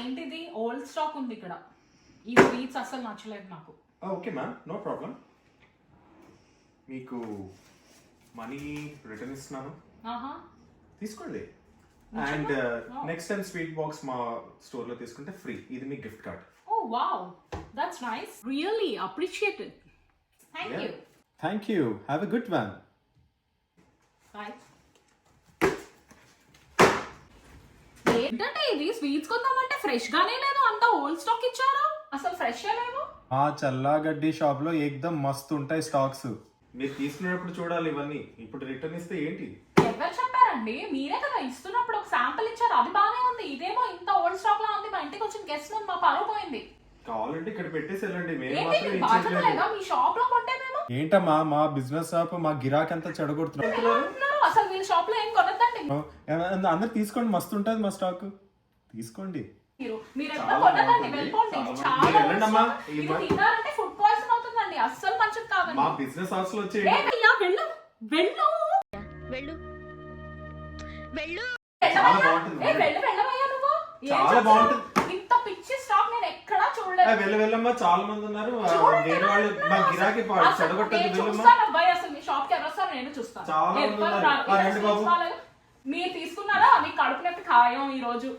ఏంటిది old stock ఉంది ఇక్కడ. ఈ స్వీట్స్ అసలు నచ్చలేదు నాకు. Okay ma'am, no problem. మీకు మనీ రిటర్న్ ఇస్తున్నాను, తీసుకోండి. And next time sweet box మా స్టోర్ లో తీసుకుంటే ఫ్రీ. ఇది మీ gift card. Oh wow, that's nice. Really appreciated. Thank you. Have a good one. Bye. ఏంటంటే ఇది స్వీట్స్ కొందామంటే ఫ్రెష్ గానే లేదు, అంత ఓల్డ్ స్టాక్ ఇచ్చారు. అసలు ఫ్రెష్ లేవు. ఆ చల్లాగడ్డి షాప్ లో ఏకదమ్ మస్తు ఉంటాయి స్టాక్స్. మీరు తీసుకునేటప్పుడు చూడాలి ఇవన్నీ. ఇప్పుడు రిటర్న్ ఇస్తే ఏంటి? ఎవరు చెప్పారండి? మీరే కదా ఇస్తున్నప్పుడు ఒక శాంపుల్ ఇచ్చారు, అది బానే ఉంది. ఇదేమో ఇంత ఓల్డ్ స్టాక్ లా ఉంది. మా ఇంటికి వచ్చిన గెస్ట్ ఉంది, మా పరువు పోయింది. కావాలంటే ఇక్కడ పెట్టేసి వెళ్ళండి. మీ షాప్ లో కొంటే మేము ఏంటమ్మా, మా బిజినెస్ షాప్, మా గిరాక్ అంతా చెడగొడుతున్నారు. అసలు వీళ్ళ షాప్ లో ఏం కొనద్దండి. అందరు తీసుకోండి, మస్తు ఉంటుంది మా స్టాక్. తీసుకోండి. మీరు ఎప్పుడు కొనదండి, వెళ్ళిపోండి. చాలా తిన్నారంటే ఫుడ్ పాయిజన్ అవుతుందండి, అస్సలు మంచిది కాదండి. మా బిజినెస్ హౌస్ లో వచ్చి వెళ్ళు వెళ్ళు వెళ్ళు వెళ్ళు చాలా బాగుంటుంది. వెళ్ళవయ్యా నువ్వు. చాలా బాగుంటుంది. ఇంత పిచ్చి స్టాక్ నేను ఎక్కడా చూడలేదు. వెళ్ళమ్మా, చాలా మంది ఉన్నారు. వేరే వాళ్ళు మా గిరాకీ చెడగొట్టదు. వెళ్ళమ్మా. అబ్బాయి అసలు మీ షాప్ కి ఎవరు వస్తారు నేను చూస్తాను. చాలా మంది ఉన్నారు. మీరు తీసుకున్నారా? మీకు కడుపు నొప్పి ఖాయం ఈ రోజు.